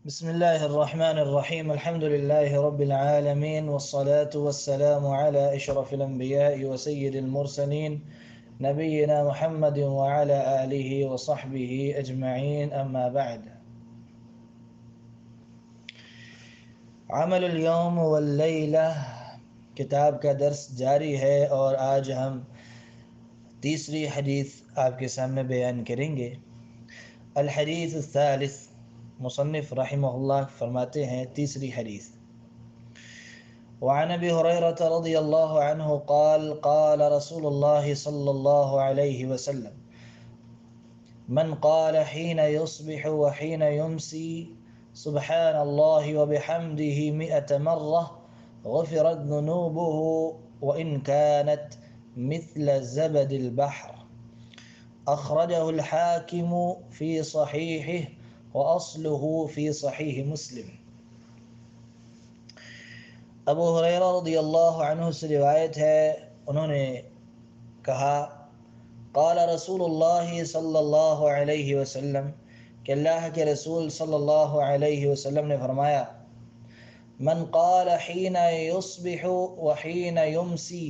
بسم الله الرحمن الرحيم. الحمد لله رب العالمين، والصلاة والسلام على أشرف الأنبياء وسيد المرسلين نبينا محمد وعلى آله وصحبه أجمعين، أما بعد. عمل اليوم واللیلہ کتاب کا درس جاری ہے، اور آج ہم تیسری حدیث آپ کے سامنے بیان کریں گے۔ الحدیث الثالث، مصنف رحمہ اللہ فرماتے ہیں تیسری حدیث: وعن ابی ہریرہ رضی اللہ عنہ قال قال رسول اللہ صلی اللہ علیہ وسلم: من قال حين يصبح وحين يمسي سبحان الله وبحمده 100 مرة غفرت ذنوبه وإن كانت مثل زبد البحر. أخرجه الحاكم في صحيحه وأصله في صحيح مسلم۔ ابو ہریرہ رضی اللہ عنہ سے روایت ہے، انہوں نے کہا قال رسول اللہ صلی اللہ علیہ وسلم، کہ اللہ کے رسول صلی اللہ علیہ وسلم نے فرمایا: من قال حين يصبح وحين يمسي،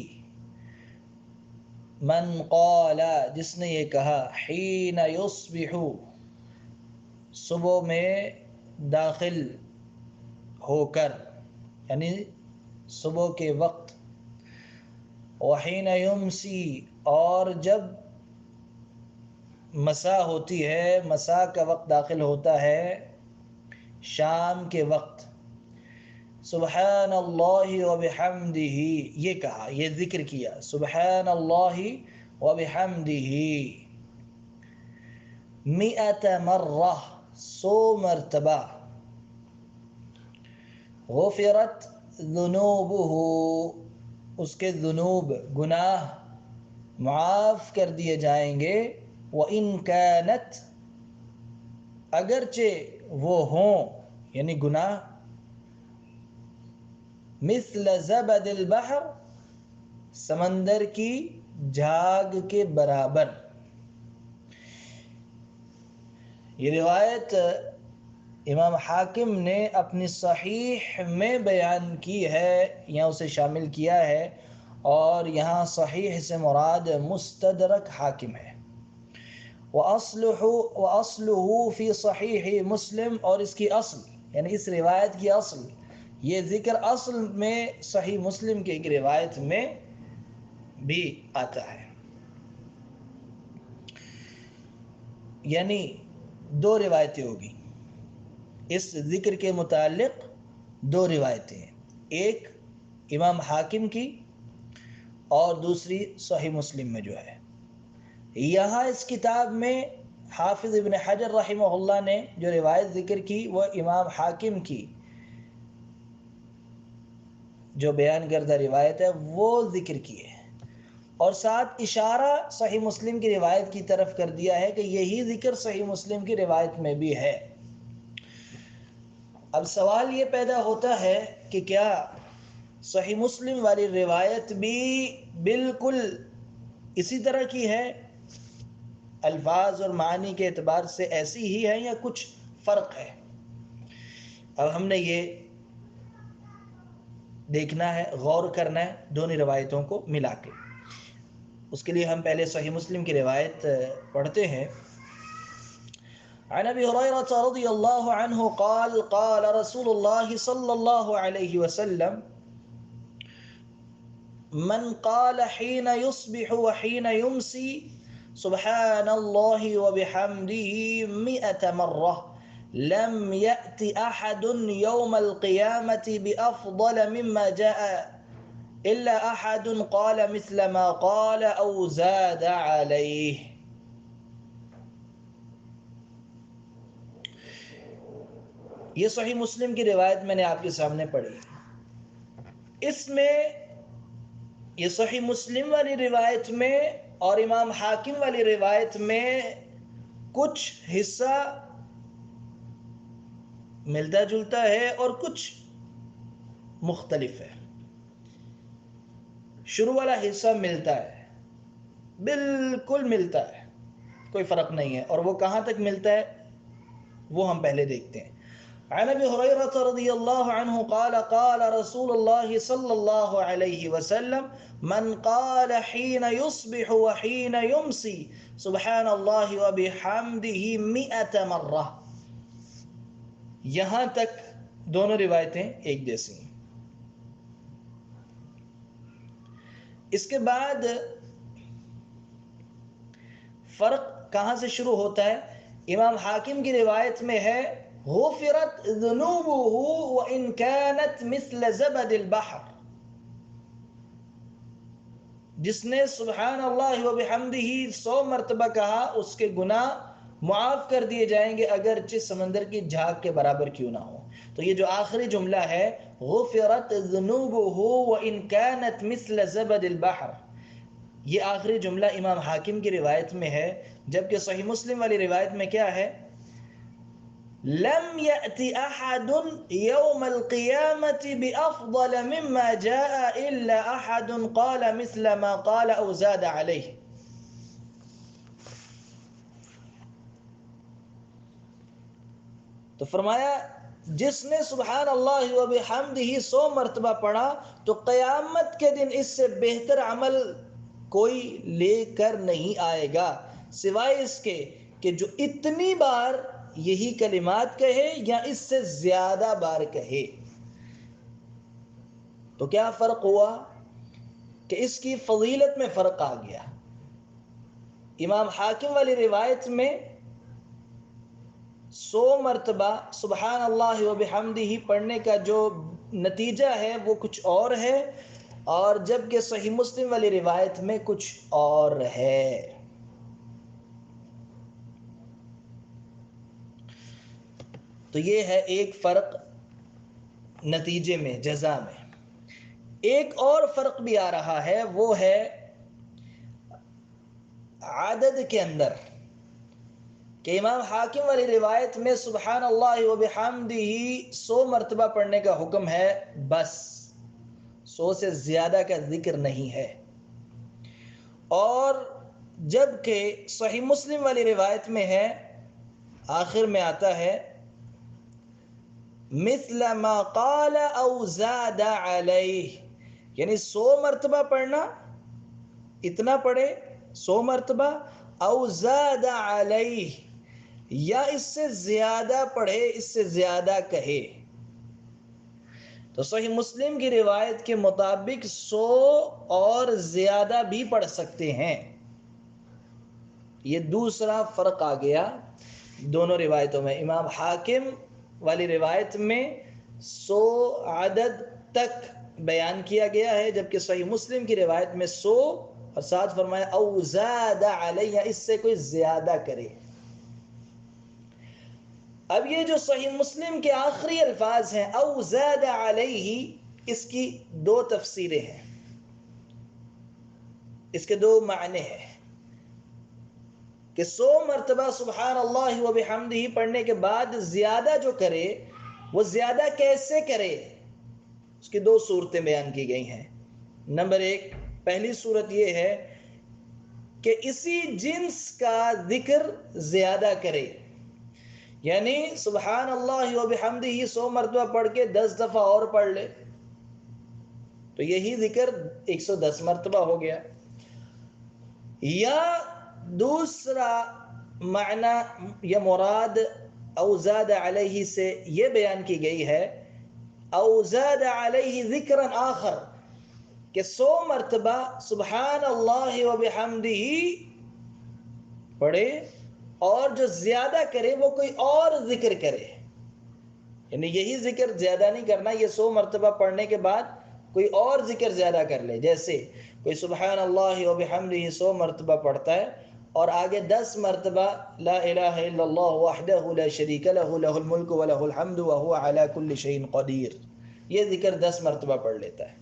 من قال، جس نے یہ کہا، حين يصبح، صبح میں داخل ہو کر، یعنی صبح کے وقت، وحين يمسي، اور جب مساء ہوتی ہے، مساء کا وقت داخل ہوتا ہے، شام کے وقت، سبحان اللہ وبحمدہ، یہ کہا، یہ ذکر کیا، سبحان اللہ وبحمدہ 100 مرہ، 100 مرتبہ، غفرت ذنوبہ، اس کے ذنوب، گناہ معاف کر دیے جائیں گے، وَإِن كَانَتْ، اگرچہ وہ ہوں، یعنی گناہ، مثل زبد البحر، سمندر کی جھاگ کے برابر۔ یہ روایت امام حاکم نے اپنی صحیح میں بیان کی ہے، یا اسے شامل کیا ہے، اور یہاں صحیح سے مراد مستدرک حاکم ہے۔ وَأَصْلُهُ فِي صحیح مسلم، اور اس کی اصل، یعنی اس روایت کی اصل، یہ ذکر اصل میں صحیح مسلم کی ایک روایت میں بھی آتا ہے۔ یعنی دو روایتیں ہوگی اس ذکر کے متعلق، دو روایتیں ہیں، ایک امام حاکم کی اور دوسری صحیح مسلم میں جو ہے۔ یہاں اس کتاب میں حافظ ابن حجر رحمہ اللہ نے جو روایت ذکر کی، وہ امام حاکم کی جو بیان کردہ روایت ہے وہ ذکر کی ہے، اور ساتھ اشارہ صحیح مسلم کی روایت کی طرف کر دیا ہے کہ یہی ذکر صحیح مسلم کی روایت میں بھی ہے۔ اب سوال یہ پیدا ہوتا ہے کہ کیا صحیح مسلم والی روایت بھی بالکل اسی طرح کی ہے، الفاظ اور معنی کے اعتبار سے ایسی ہی ہے، یا کچھ فرق ہے؟ اب ہم نے یہ دیکھنا ہے، غور کرنا ہے دونوں روایتوں کو ملا کے۔ اس کے لیے ہم پہلے صحیح مسلم کی روایت پڑھتے ہیں۔ عن ابی ہریرہ رضی اللہ عنہ قال قال رسول اللہ صلی اللہ علیہ وسلم: من قال حين يصبح وحين يمسي سبحان الله وبحمده 100 مرة لم يأت أحد يوم القيامة بأفضل مما جاء إلا أحد قال مثل ما قال أو زاد عليه۔ یہ صحیح مسلم کی روایت میں نے آپ کے سامنے پڑھی۔ اس میں، یہ صحیح مسلم والی روایت میں اور امام حاکم والی روایت میں کچھ حصہ ملتا جلتا ہے اور کچھ مختلف ہے۔ شروع والا حصہ ملتا ہے، بالکل ملتا ہے، کوئی فرق نہیں ہے، اور وہ کہاں تک ملتا ہے وہ ہم پہلے دیکھتے ہیں۔ عن ابي هريره رضي الله عنه قال قال رسول الله صلى الله عليه وسلم من قال حين يصبح وحين يمسي سبحان الله وبحمده 100 مرة. یہاں تک دونوں روایتیں ایک جیسی ہیں. اس کے بعد فرق کہاں سے شروع ہوتا ہے؟ امام حاکم کی روایت میں ہے غفرت ذنوبه وان كانت مثل زبد البحر. جس نے سبحان اللہ وبحمدہ 100 مرتبہ کہا اس کے گناہ معاف کر دیے جائیں گے اگرچہ سمندر کی جھاگ کے برابر کیوں نہ ہو. تو یہ جو آخری جملہ ہے غفرت ذنوبه وان كانت مثل زبد البحر، یہ آخری جملہ امام حاکم کی روایت میں ہے. جبکہ صحیح مسلم والی روایت میں کیا ہے؟ لم يأتي أحد يوم القيامة بأفضل مما جاء إلا أحد قال مثل ما قال أو زاد عليه. تو فرمایا جس نے سبحان اللہ وبحمدہ 100 مرتبہ پڑھا تو قیامت کے دن اس سے بہتر عمل کوئی لے کر نہیں آئے گا سوائے اس کے کہ جو اتنی بار یہی کلمات کہے یا اس سے زیادہ بار کہے. تو کیا فرق ہوا کہ اس کی فضیلت میں فرق آ گیا. امام حاکم والی روایت میں 100 مرتبہ سبحان اللہ وبحمدہ پڑھنے کا جو نتیجہ ہے وہ کچھ اور ہے، اور جبکہ صحیح مسلم والی روایت میں کچھ اور ہے. تو یہ ہے ایک فرق نتیجے میں، جزا میں. ایک اور فرق بھی آ رہا ہے، وہ ہے عدد کے اندر، کہ امام حاکم والی روایت میں سبحان اللہ وبحمدہ 100 مرتبہ پڑھنے کا حکم ہے، بس 100 سے زیادہ کا ذکر نہیں ہے. اور جبکہ صحیح مسلم والی روایت میں ہے، آخر میں آتا ہے مثل ما قال او زاد علیہ، یعنی 100 مرتبہ پڑھنا، اتنا پڑھے 100 مرتبہ، او زاد علیہ، یا اس سے زیادہ پڑھے، اس سے زیادہ کہے. تو صحیح مسلم کی روایت کے مطابق 100 اور زیادہ بھی پڑھ سکتے ہیں. یہ دوسرا فرق آ گیا دونوں روایتوں میں. امام حاکم والی روایت میں 100 عدد تک بیان کیا گیا ہے، جبکہ صحیح مسلم کی روایت میں 100 اور ساتھ فرمایا او زاد علیہ، اس سے کوئی زیادہ کرے. اب یہ جو صحیح مسلم کے آخری الفاظ ہیں او زاد علیہ، اس کی 2 تفسیریں ہیں، اس کے 2 معنی ہیں. کہ 100 مرتبہ سبحان اللہ وبحمدہ پڑھنے کے بعد زیادہ جو کرے وہ زیادہ کیسے کرے، اس کی 2 صورتیں بیان کی گئی ہیں. نمبر 1، پہلی صورت یہ ہے کہ اسی جنس کا ذکر زیادہ کرے، یعنی سبحان اللہ وبحمدہ 100 مرتبہ پڑھ کے 10 دفعہ اور پڑھ لے تو یہی ذکر 110 مرتبہ ہو گیا. یا دوسرا معنی یا مراد او زاد علیہ سے یہ بیان کی گئی ہے، او زاد علیہ ذکرا آخر، کہ 100 مرتبہ سبحان اللہ وبحمدہ پڑھے اور جو زیادہ کرے وہ کوئی اور ذکر کرے. یعنی یہی ذکر زیادہ نہیں کرنا، یہ 100 مرتبہ پڑھنے کے بعد کوئی اور ذکر زیادہ کر لے. جیسے کوئی سبحان اللہ وبحمدہ 100 مرتبہ پڑھتا ہے اور آگے 10 مرتبہ لا الہ الا اللہ وحدہ لا شریک لہ لہ الملک ولہ الحمد وہو علی کل شیء قدیر، یہ ذکر 10 مرتبہ پڑھ لیتا ہے.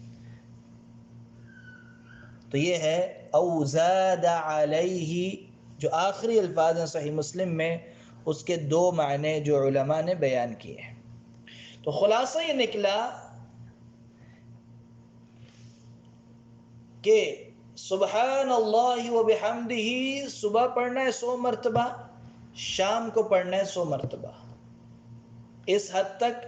تو یہ ہے او زاد علیہ. جو آخری الفاظ ہیں صحیح مسلم میں، اس کے 2 معنی جو علماء نے بیان کیے ہیں. تو خلاصہ یہ نکلا کہ سبحان اللہ وبحمدہ صبح پڑھنا ہے 100 مرتبہ، شام کو پڑھنا ہے 100 مرتبہ. اس حد تک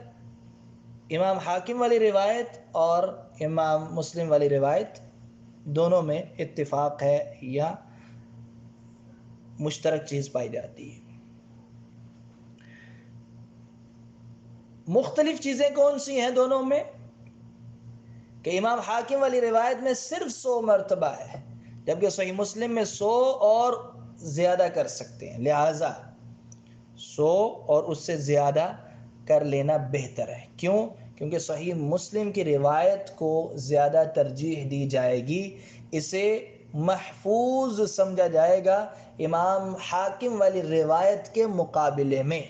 امام حاکم والی روایت اور امام مسلم والی روایت دونوں میں اتفاق ہے یا مشترک چیز پائی جاتی ہے۔ مختلف چیزیں کون سی ہیں دونوں میں؟ کہ امام حاکم والی روایت میں صرف 100 مرتبہ ہے، جبکہ صحیح مسلم میں 100 اور زیادہ کر سکتے ہیں، لہذا 100 اور اس سے زیادہ کر لینا بہتر ہے۔ کیوں؟ کیونکہ صحیح مسلم کی روایت کو زیادہ ترجیح دی جائے گی، اسے محفوظ سمجھا جائے گا امام حاکم والی روایت کے مقابلے میں۔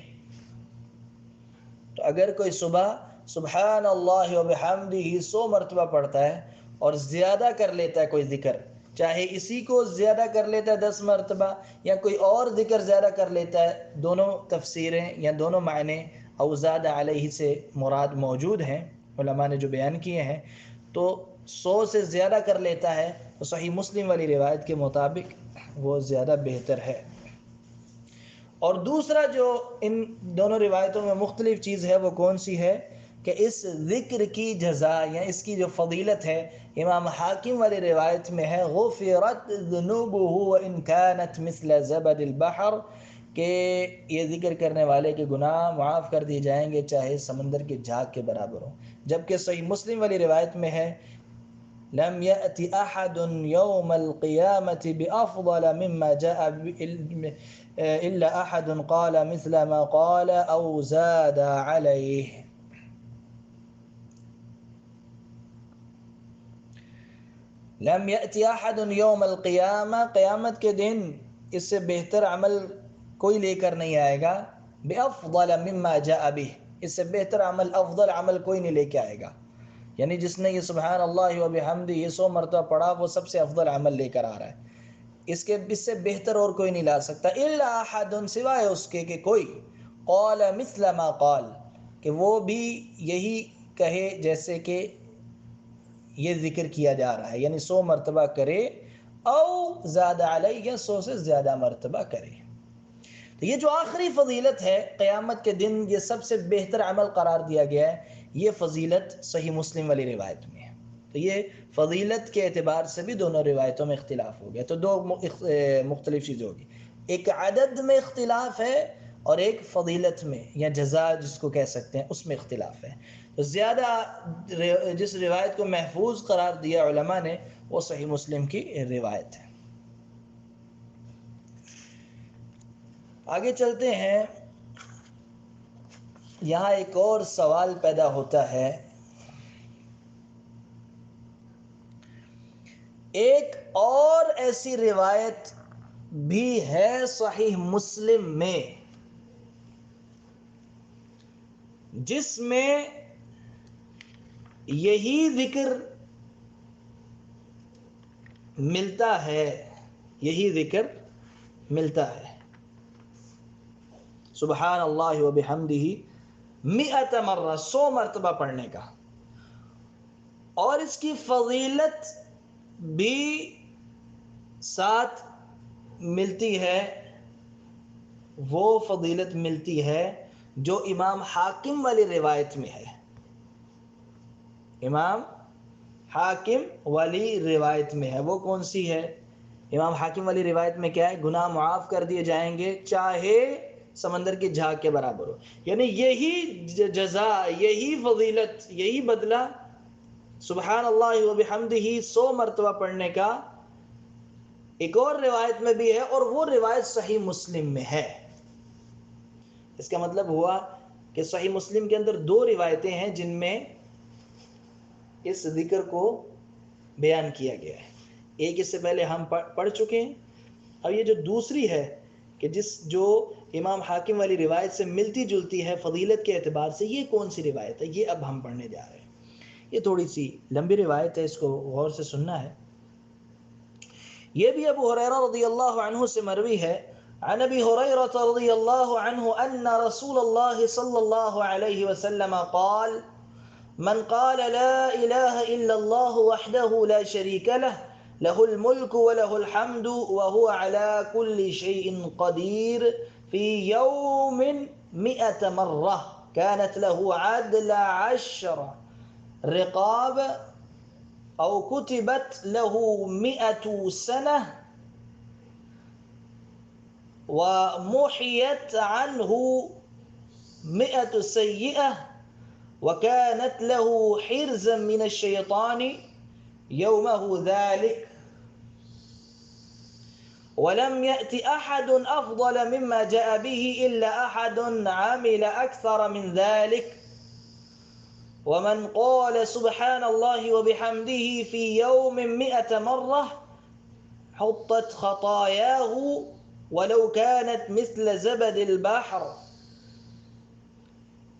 تو اگر کوئی صبح سبحان اللہ و بحمدہ 100 مرتبہ پڑھتا ہے اور زیادہ کر لیتا ہے کوئی ذکر، چاہے اسی کو زیادہ کر لیتا ہے 10 مرتبہ یا کوئی اور ذکر زیادہ کر لیتا ہے، دونوں تفسیریں یا دونوں معنی او زاد علیہ سے مراد موجود ہیں، علماء نے جو بیان کیے ہیں، تو 100 سے زیادہ کر لیتا ہے تو صحیح مسلم والی روایت کے مطابق وہ زیادہ بہتر ہے۔ اور دوسرا جو ان دونوں روایتوں میں مختلف چیز ہے وہ کون سی ہے؟ کہ اس ذکر کی جزا یا اس کی جو فضیلت ہے امام حاکم والی روایت میں ہے غفرت ذنوبہ وان كانت مثل زبد البحر، کہ یہ ذکر کرنے والے کے گناہ معاف کر دیے جائیں گے چاہے سمندر کے جھاگ کے برابر ہوں۔ جبکہ صحیح مسلم والی روایت میں ہے لم يأتي أحد يوم القيامة بأفضل مما جاء إلا أحد قال مثل ما قال أو زاد عليه۔ لم يأتي أحد يوم القيامة، قیامت کے دن اس سے بہتر عمل کوئی لے کر نہیں آئے گا، بأفضل مما جاء به، اس سے بہتر عمل، افضل عمل کوئی نہیں لے کے آئے گا، یعنی جس نے یہ سبحان اللہ و بحمدہ یہ 100 مرتبہ پڑھا وہ سب سے افضل عمل لے کر آ رہا ہے، اس سے بہتر اور کوئی نہیں لا سکتا، الا احد، سوائے اس کے کہ کوئی قال مثل ما قال، کہ وہ بھی یہی کہے جیسے کہ یہ ذکر کیا جا رہا ہے، یعنی 100 مرتبہ کرے او زاد علیہ، یا 100 سے زیادہ مرتبہ کرے۔ تو یہ جو آخری فضیلت ہے قیامت کے دن یہ سب سے بہتر عمل قرار دیا گیا ہے، یہ فضیلت صحیح مسلم والی روایت میں ہے۔ تو یہ فضیلت کے اعتبار سے بھی دونوں روایتوں میں اختلاف ہو گیا، تو دو مختلف چیزیں ہوگی، ایک عدد میں اختلاف ہے اور ایک فضیلت میں یا جزا جس کو کہہ سکتے ہیں اس میں اختلاف ہے۔ تو زیادہ جس روایت کو محفوظ قرار دیا علماء نے وہ صحیح مسلم کی روایت ہے۔ آگے چلتے ہیں، یہاں ایک اور سوال پیدا ہوتا ہے، ایک اور ایسی روایت بھی ہے صحیح مسلم میں جس میں یہی ذکر ملتا ہے، یہی ذکر ملتا ہے، سبحان اللہ و بحمدہ 100 مرہ، 100 مرتبہ پڑھنے کا، اور اس کی فضیلت بھی ساتھ ملتی ہے، وہ فضیلت ملتی ہے جو امام حاکم والی روایت میں ہے۔ امام حاکم والی روایت میں ہے، وہ کون سی ہے؟ امام حاکم والی روایت میں کیا ہے؟ گناہ معاف کر دیے جائیں گے چاہے سمندر کی جھاگ کے برابر ہو، یعنی یہی جزا، یہی فضیلت، یہی بدلہ سبحان اللہ و بحمدہ 100 مرتبہ پڑھنے کا ایک اور روایت میں بھی ہے، اور وہ روایت صحیح مسلم میں ہے۔ اس کا مطلب ہوا کہ صحیح مسلم کے اندر 2 روایتیں ہیں جن میں اس ذکر کو بیان کیا گیا ہے، ایک اس سے پہلے ہم پڑھ چکے ہیں، اب یہ جو دوسری ہے کہ جو امام حاکم والی روایت سے ملتی جلتی ہے فضیلت کے اعتبار سے، یہ کون سی روایت ہے؟ یہ اب ہم پڑھنے جا رہے ہیں۔ یہ تھوڑی سی لمبی روایت ہے، اس کو غور سے سننا ہے۔ یہ بھی ابو ہریرہ رضی اللہ عنہ سے مروی ہے، عن ابی ہریرہ رضی اللہ عنہ ان رسول اللہ صلی اللہ علیہ وسلم قال من قال لا الہ الا اللہ وحدہ لا شریک له له الملك وله الحمد وهو على كل شيء قدير في يوم 100 مرة كانت له عدل 10 رقاب أو كتبت له 100 سنة ومحيت عنه 100 سيئة وكانت له حرزا من الشيطان يومه ذلك ولم يأت أحد أفضل مما جاء به إلا أحد عمل أكثر من ذلك ومن قال سبحان الله وبحمده في يوم 100 مرة حطت خطاياه ولو كانت مثل زبد البحر.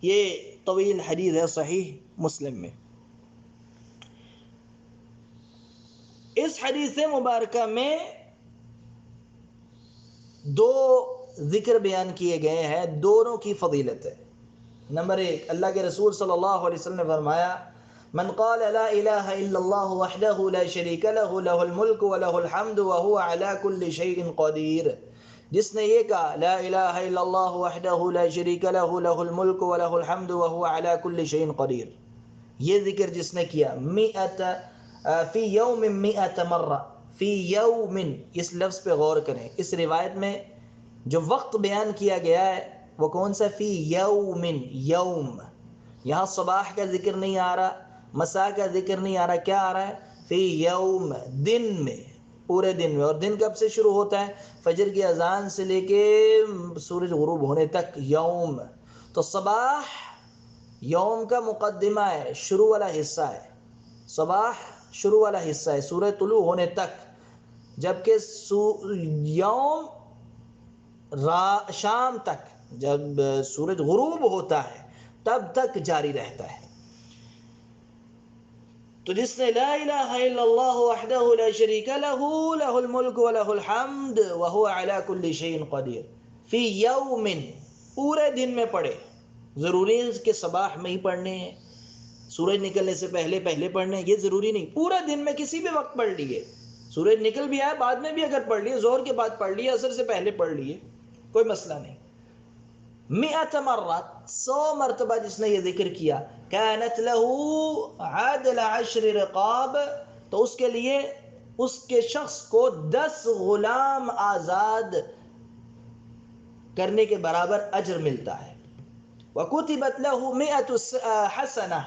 یہ طویل حدیث ہے صحیح مسلم میں. اس حدیث مبارکہ میں دو ذکر بیان کیے گئے ہیں، دونوں کی فضیلت ہے. نمبر 1، اللہ کے رسول صلی اللہ علیہ وسلم نے فرمایا من قال لا الہ الا اللہ وحدہ لا شریک لہ لہ الملک ولہ الحمد وہو علی کل شیء قدیر. جس نے یہ کہا لا الہ الا اللہ وحدہ لا شریک لہ لہ الملک ولہ الحمد وہو علی کل شیء قدیر، یہ ذکر جس نے کیا فی یوم 100 مرہ، فی یوم، اس لفظ پہ غور کریں. اس روایت میں جو وقت بیان کیا گیا ہے وہ کون سا؟ فی یوم، یوم. یہاں صباح کا ذکر نہیں آ رہا، مساء کا ذکر نہیں آ رہا، کیا آ رہا ہے؟ فی یوم، دن میں، پورے دن میں. اور دن کب سے شروع ہوتا ہے؟ فجر کی اذان سے لے کے سورج غروب ہونے تک یوم. تو صباح یوم کا مقدمہ ہے، شروع والا حصہ ہے. صباح شروع والا حصہ ہے سورج طلوع ہونے تک، جبکہ یوم شام تک، جب سورج غروب ہوتا ہے تب تک جاری رہتا ہے. تو جس نے لا الہ الا اللہ وحدہ لا شریک لہ لہ الملک ولہ الحمد وہو علی کل شیء قدیر، فی یوم، پورے دن میں پڑھے. ضروری ہے کہ صباح میں ہی پڑھنے ہیں، سورج نکلنے سے پہلے پڑھنے ہیں، یہ ضروری نہیں. پورا دن میں کسی بھی وقت پڑھ لیے، سورج نکل بھی آئے بعد میں بھی اگر پڑھ لیے، ظہر کے بعد پڑھ لیے، عصر سے پہلے پڑھ لیے، کوئی مسئلہ نہیں. 100 مرات، 100 مرتبہ جس نے یہ ذکر کیا، کانت لہ عدل 10 رقاب، تو اس کے لیے، اس کے شخص کو 10 غلام آزاد کرنے کے برابر اجر ملتا ہے. وَكُتِبَتْ لَهُ 100 حسنہ،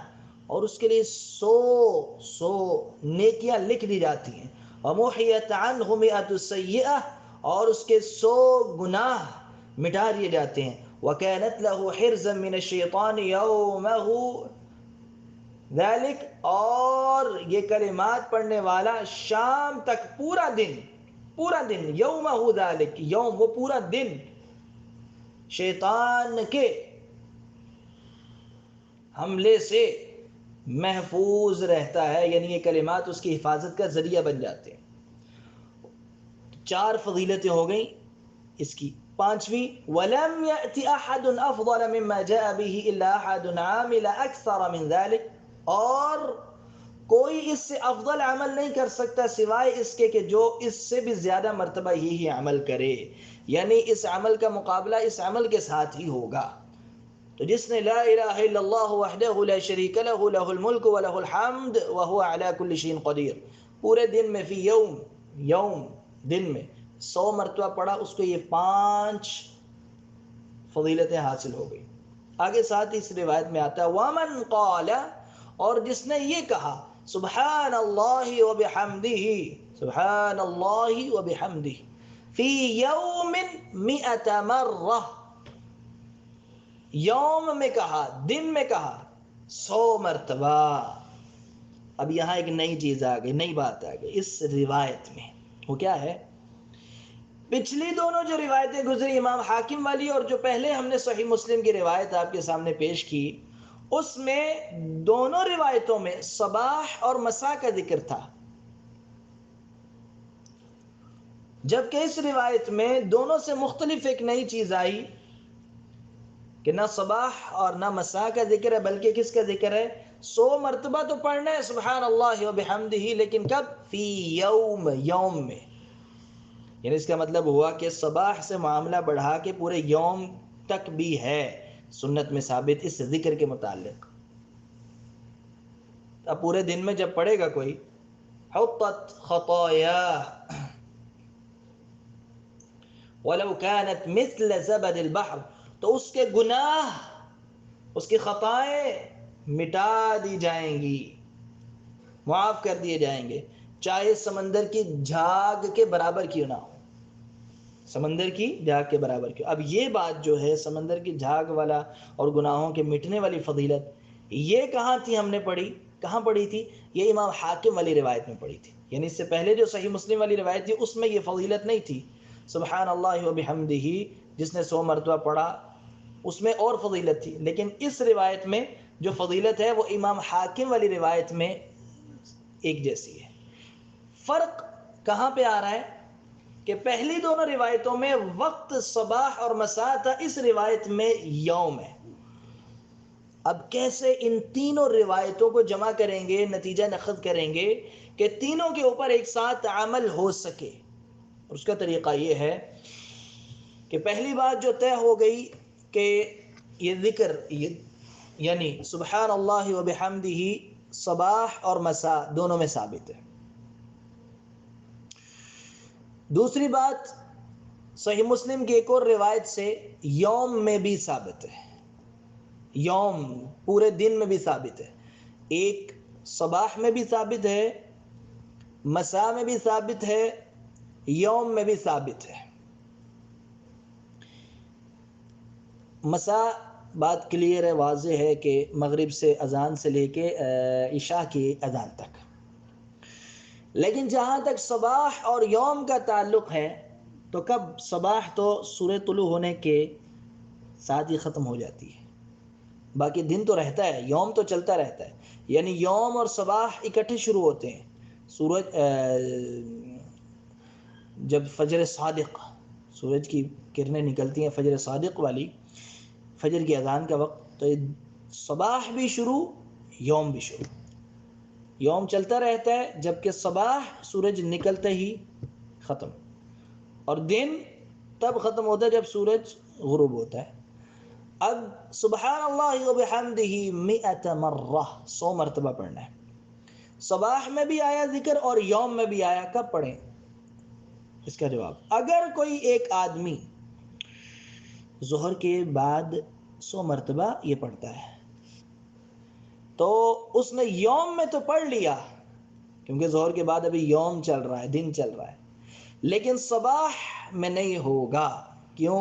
اور اس کے لیے 100 نیکیاں لکھ دی جاتی ہیں. وَمُحِيَتْ عَنْهُ 100 سیئہ، اور اس کے 100 گناہ مٹا دیے جاتے ہیں. وَكَانَتْ لَهُ حِرْزًا مِنَ الشَّيْطَانِ يَوْمَهُ ذَلِكَ، اور یہ کلمات پڑھنے والا شام تک، پورا دن، یومہ ذالک، یوم وہ پورا دن شیطان کے حملے سے محفوظ رہتا ہے، یعنی یہ کلمات اس کی حفاظت کا ذریعہ بن جاتے ہیں. 4 فضیلتیں ہو گئیں اس کی. 5ویں، وَلَمْ يَأْتِ أَحَدٌ أَفْضَلَ مِمَّا جَاءَ بِهِ إِلَّا أَحَدٌ عَامِلَ أَكْثَرَ مِنْ ذَلِكَ، اور کوئی اس سے افضل عمل نہیں کر سکتا سوائے اس کے کہ جو اس سے بھی زیادہ مرتبہ یہی عمل کرے، یعنی اس عمل کا مقابلہ اس عمل کے ساتھ ہی ہوگا. تو جس نے لا الہ الا اللہ وحدہ لا شریک لہ لہ الملک ولہ الحمد وہو علی کل شیء قدیر، پورے دن میں، فی یوم، دن میں 100 مرتبہ پڑھا، اس کو یہ 5 فضیلتیں حاصل ہو گئی. آگے ساتھ اس روایت میں آتا ہے وَمَنْ قَالَ، اور جس نے یہ کہا سبحان اللہ وبحمدہ، سبحان اللہ وبحمدہ، فی یوم 100 مرہ، یوم میں کہا، دن میں کہا 100 مرتبہ. اب یہاں ایک نئی چیز آ گئی، نئی بات آ گئی اس روایت میں. وہ کیا ہے؟ پچھلی دونوں جو روایتیں گزری امام حاکم والی اور جو پہلے ہم نے صحیح مسلم کی روایت آپ کے سامنے پیش کی، اس میں دونوں روایتوں میں صباح اور مساء کا ذکر تھا، جبکہ اس روایت میں دونوں سے مختلف ایک نئی چیز آئی کہ نہ صباح اور نہ مساء کا ذکر ہے، بلکہ کس کا ذکر ہے؟ 100 مرتبہ تو پڑھنا ہے سبحان اللہ وبحمدہ، لیکن کب؟ فی یوم میں. یعنی اس کا مطلب ہوا کہ صباح سے معاملہ بڑھا کے پورے یوم تک بھی ہے، سنت میں ثابت اس ذکر کے متعلق. اب پورے دن میں جب پڑھے گا کوئی حطت خطاياه ولو كانت مثل زبد البحر، تو اس کے گناہ، اس کی خطائیں مٹا دی جائیں گی، معاف کر دیے جائیں گے، چاہے سمندر کی جھاگ کے برابر کیوں نہ ہو. سمندر کی جھاگ کے برابر کیوں. اب یہ بات جو ہے سمندر کی جھاگ والا اور گناہوں کے مٹنے والی فضیلت، یہ کہاں تھی ہم نے پڑھی؟ کہاں پڑھی تھی؟ یہ امام حاکم والی روایت میں پڑھی تھی. یعنی اس سے پہلے جو صحیح مسلم والی روایت تھی اس میں یہ فضیلت نہیں تھی. سبحان اللہ و بحمدہ جس نے 100 مرتبہ پڑھا اس میں اور فضیلت تھی، لیکن اس روایت میں جو فضیلت ہے وہ امام حاکم والی روایت میں ایک جیسی ہے. فرق کہاں پہ آ رہا ہے کہ پہلی دونوں روایتوں میں وقت صباح اور مساء تھا، اس روایت میں یوم ہے. اب کیسے ان تینوں روایتوں کو جمع کریں گے، نتیجہ نقد کریں گے کہ تینوں کے اوپر ایک ساتھ عمل ہو سکے؟ اس کا طریقہ یہ ہے کہ پہلی بات جو طے ہو گئی کہ یہ ذکر یعنی سبحان اللہ و بحمدہ صباح اور مساء دونوں میں ثابت ہے. دوسری بات صحیح مسلم کی ایک اور روایت سے یوم میں بھی ثابت ہے، یوم پورے دن میں بھی ثابت ہے. ایک صباح میں بھی ثابت ہے، مساء میں بھی ثابت ہے، یوم میں بھی ثابت ہے. مساء بات کلیئر ہے، واضح ہے کہ مغرب سے اذان سے لے کے عشاء کی اذان تک. لیکن جہاں تک صباح اور یوم کا تعلق ہے تو کب صباح تو سورج طلوع ہونے کے ساتھ ہی ختم ہو جاتی ہے، باقی دن تو رہتا ہے، یوم تو چلتا رہتا ہے. یعنی یوم اور صباح اکٹھے شروع ہوتے ہیں. سورج جب فجر صادق، سورج کی کرنیں نکلتی ہیں فجر صادق والی، فجر کی اذان کا وقت، تو صباح بھی شروع، یوم بھی شروع. یوم چلتا رہتا ہے جبکہ صباح سورج نکلتے ہی ختم، اور دن تب ختم ہوتا ہے جب سورج غروب ہوتا ہے. اب سبحان اللہ و بحمدہ 100 مرہ 100 مرتبہ پڑھنا ہے. صباح میں بھی آیا ذکر اور یوم میں بھی آیا، کب پڑھیں؟ اس کا جواب، اگر کوئی ایک آدمی ظہر کے بعد 100 مرتبہ یہ پڑھتا ہے تو اس نے یوم میں تو پڑھ لیا، کیونکہ ظہر کے بعد ابھی یوم چل رہا ہے، دن چل رہا ہے، لیکن صباح میں نہیں ہوگا. کیوں؟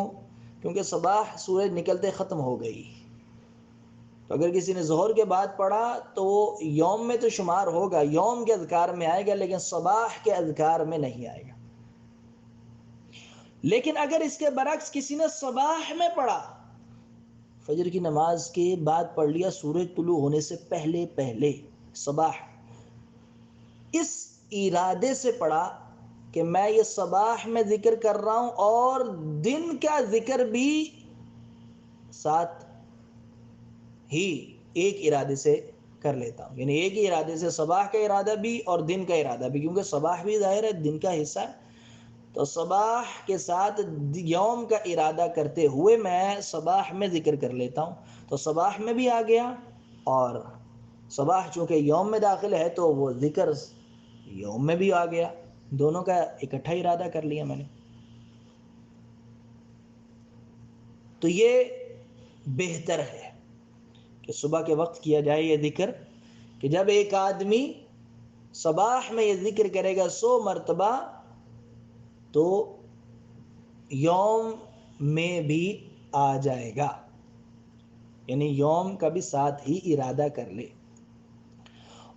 کیونکہ صباح سورج نکلتے ختم ہو گئی. تو اگر کسی نے ظہر کے بعد پڑھا تو وہ یوم میں تو شمار ہوگا، یوم کے اذکار میں آئے گا، لیکن صباح کے اذکار میں نہیں آئے گا. لیکن اگر اس کے برعکس کسی نے صباح میں پڑھا، فجر کی نماز کے بعد پڑھ لیا، سورج طلوع ہونے سے پہلے پہلے صباح، اس ارادے سے پڑھا کہ میں یہ صباح میں ذکر کر رہا ہوں اور دن کا ذکر بھی ساتھ ہی ایک ارادے سے کر لیتا ہوں. یعنی ایک ہی ارادے سے صباح کا ارادہ بھی اور دن کا ارادہ بھی، کیونکہ صباح بھی ظاہر ہے دن کا حصہ ہے. تو صباح کے ساتھ یوم کا ارادہ کرتے ہوئے میں صباح میں ذکر کر لیتا ہوں، تو صباح میں بھی آ گیا، اور صباح چونکہ یوم میں داخل ہے تو وہ ذکر یوم میں بھی آ گیا، دونوں کا اکٹھا ارادہ کر لیا میں نے. تو یہ بہتر ہے کہ صبح کے وقت کیا جائے یہ ذکر، کہ جب ایک آدمی صباح میں یہ ذکر کرے گا 100 مرتبہ تو یوم میں بھی آ جائے گا، یعنی یوم کا بھی ساتھ ہی ارادہ کر لے.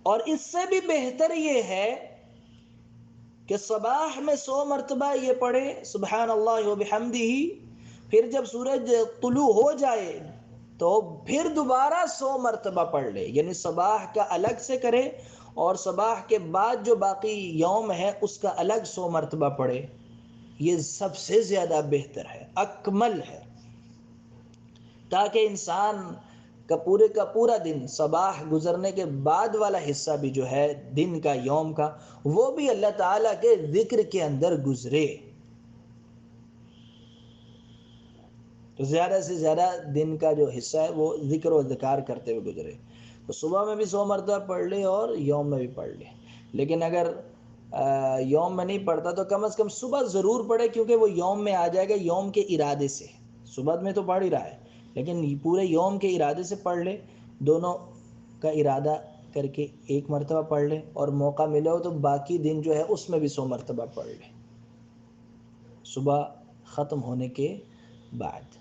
اور اس سے بھی بہتر یہ ہے کہ صباح میں 100 مرتبہ یہ پڑھے سبحان اللہ و بحمدہ، پھر جب سورج طلوع ہو جائے تو پھر دوبارہ 100 مرتبہ پڑھ لے. یعنی صباح کا الگ سے کرے اور صباح کے بعد جو باقی یوم ہے اس کا الگ 100 مرتبہ پڑھے. یہ سب سے زیادہ بہتر ہے، اکمل ہے، تاکہ انسان کا پورا دن صباح گزرنے کے بعد والا حصہ بھی جو ہے دن کا، یوم کا، وہ بھی اللہ تعالیٰ کے ذکر کے اندر گزرے. تو زیادہ سے زیادہ دن کا جو حصہ ہے وہ ذکر و اذکار کرتے ہوئے گزرے. تو صبح میں بھی 100 مرتبہ پڑھ لے اور یوم میں بھی پڑھ لے. لیکن اگر یوم میں نہیں پڑھتا تو کم از کم صبح ضرور پڑھے، کیونکہ وہ یوم میں آ جائے گا یوم کے ارادے سے. صبح میں تو پڑھ ہی رہا ہے لیکن پورے یوم کے ارادے سے پڑھ لے، دونوں کا ارادہ کر کے ایک مرتبہ پڑھ لے، اور موقع ملے ہو تو باقی دن جو ہے اس میں بھی 100 مرتبہ پڑھ لے صبح ختم ہونے کے بعد.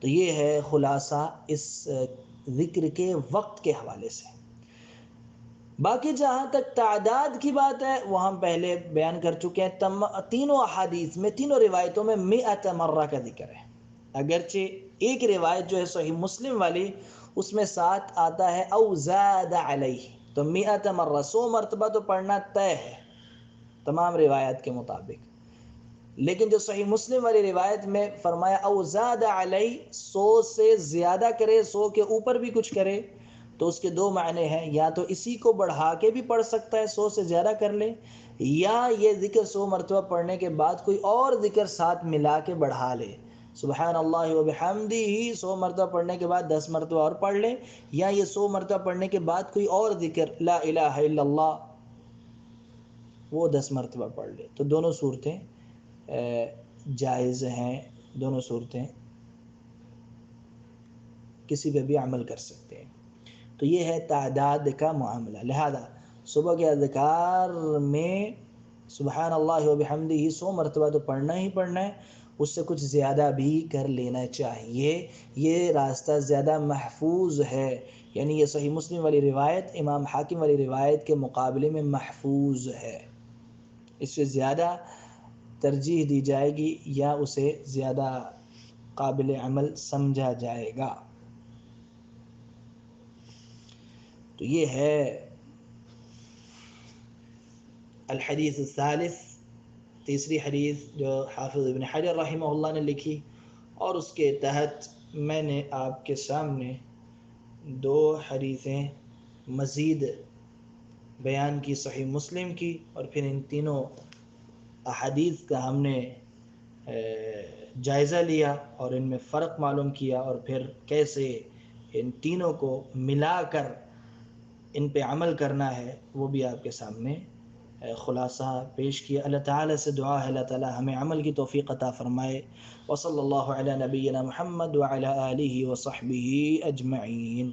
تو یہ ہے خلاصہ اس ذکر کے وقت کے حوالے سے. باقی جہاں تک تعداد کی بات ہے وہ ہم پہلے بیان کر چکے ہیں. تینوں احادیث میں، تینوں روایتوں میں 100 مرہ کا ذکر ہے. اگرچہ ایک روایت جو ہے صحیح مسلم والی، اس میں ساتھ آتا ہے او زاد علیہ، تو 100 مرہ 100 مرتبہ تو پڑھنا طے ہے تمام روایات کے مطابق. لیکن جو صحیح مسلم والی روایت میں فرمایا او زاد علیہ، 100 سے زیادہ کرے، 100 کے اوپر بھی کچھ کرے، تو اس کے دو معنی ہیں. یا تو اسی کو بڑھا کے بھی پڑھ سکتا ہے، 100 سے زیادہ کر لے، یا یہ ذکر 100 مرتبہ پڑھنے کے بعد کوئی اور ذکر ساتھ ملا کے بڑھا لے. سبحان اللہ و بحمدہ ہی 100 مرتبہ پڑھنے کے بعد 10 مرتبہ اور پڑھ لے، یا یہ 100 مرتبہ پڑھنے کے بعد کوئی اور ذکر لا الہ الا اللہ وہ 10 مرتبہ پڑھ لے. تو دونوں صورتیں جائز ہیں، دونوں صورتیں کسی پہ بھی عمل کر سکتے ہیں. تو یہ ہے تعداد کا معاملہ. لہذا صبح کے اذکار میں سبحان اللہ و بحمدہ 100 مرتبہ تو پڑھنا ہی پڑھنا ہے، اس سے کچھ زیادہ بھی کر لینا چاہیے. یہ راستہ زیادہ محفوظ ہے، یعنی یہ صحیح مسلم والی روایت امام حاکم والی روایت کے مقابلے میں محفوظ ہے. اس سے زیادہ ترجیح دی جائے گی یا اسے زیادہ قابل عمل سمجھا جائے گا. تو یہ ہے الحدیث الثالث، تیسری حدیث جو حافظ ابن حجر رحمہ اللہ نے لکھی، اور اس کے تحت میں نے آپ کے سامنے 2 حدیثیں مزید بیان کی، صحیح مسلم کی، اور پھر ان تینوں احادیث کا ہم نے جائزہ لیا اور ان میں فرق معلوم کیا، اور پھر کیسے ان تینوں کو ملا کر ان پہ عمل کرنا ہے وہ بھی آپ کے سامنے خلاصہ پیش کیا. اللہ تعالیٰ سے دعا ہے اللہ تعالیٰ ہمیں عمل کی توفیق عطا فرمائے. وصلی اللہ علی نبینا محمد وعلی آلہ وصحبہ اجمعین.